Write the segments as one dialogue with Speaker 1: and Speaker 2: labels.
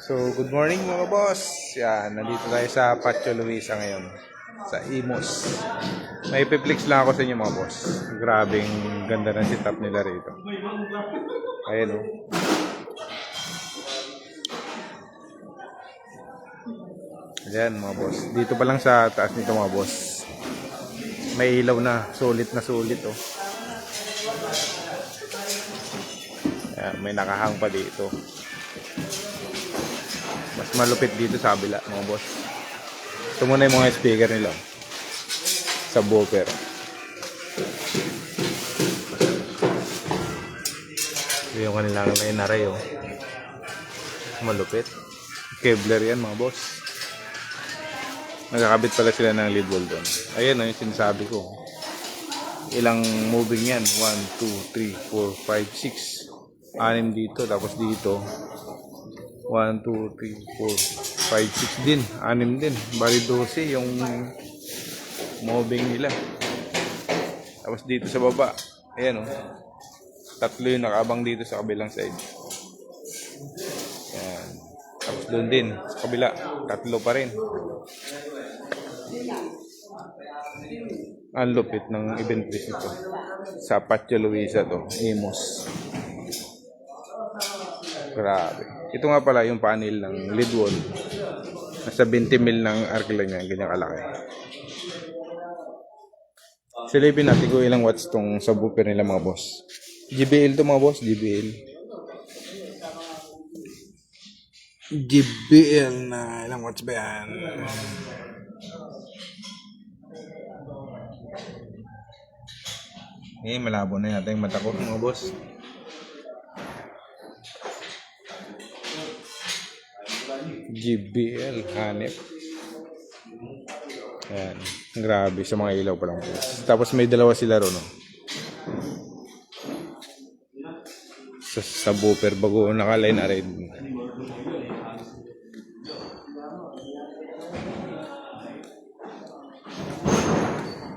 Speaker 1: So, good morning mga boss. Yan, nandito tayo sa Patio Luisa ngayon. Sa Imos. May piplex lang ako sa inyo mga boss. Grabing ganda ng setup nila rito. Ayan o. Ayan mga boss. Dito pa lang sa taas nito mga boss. May ilaw na. Sulit na sulit o. Ayan, may nakahang pa dito. Mas malupit dito sa kabila mga boss. Ito muna yung mga speaker nila. Subwoofer. Ito yung kanilang NRA oh. Malupit. Kevlar yan mga boss. Nagkakabit pala sila ng lead wall doon. Ayan o yung sinasabi ko. Ilang moving yan. 1, 2, 3, 4, 5, 6. 6 dito. Tapos dito 1, 2, 3, 4, 5, 6 din. 6 din. Bali 12 yung moving nila. Tapos dito sa baba. Ayan o. 3 yung nakabang dito sa kabilang side. Ayan. Tapos doon din. Sa kabila. 3 pa rin. Ang lupit ng event place ito. Sa Patio Luisa to. Imos. Grabe. Ito nga pala yung panel ng lead wall. Nasa 20 mil ng arc lang yan. Ganyan kalaki. Silipin natin kung ilang watts tong subwoofer nila mga boss. JBL to mga boss. JBL. JBL na ilang watts ba yan? Malabo na yata yung mata ko mga boss. JBL hanep. Ayan. Grabe sa mga ilaw pa lang po. Tapos may dalawa sila ron. No? Sa subwoofer bago naka-line array.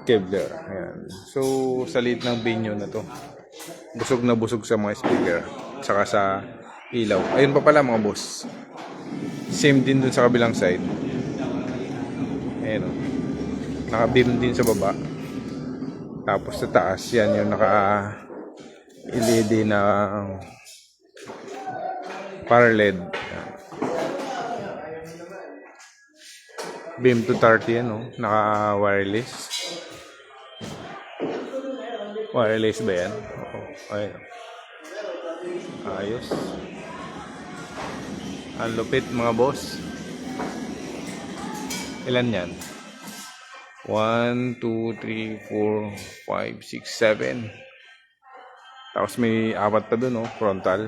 Speaker 1: Kevlar. Ayan. So sa liit ng venue na to. Busog na busog sa mga speaker. Saka sa ilaw. Ayun pa pala mga boss. Same din dun sa kabilang side. Ayan o. Naka-beam din sa baba. Tapos sa taas, yan yung naka-LED na power LED. Beam to 30 yan o. Naka-wireless. Wireless ba yan? Oo. Ayun. Ayos. Ang lupit mga boss. Ilan yan? 1, 2, 3, 4, 5, 6, 7. Tapos may 4 pa dun, oh, frontal.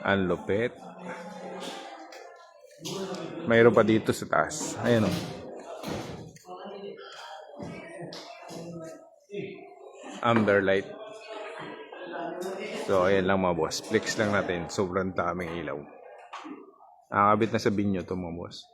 Speaker 1: Ang lupit. Mayroon pa dito sa taas. Ayan, oh. Amber light. So, ayan lang mga boss. Flex lang natin. Sobrang daming ilaw. Nakakabit na sa binyo to mga boss.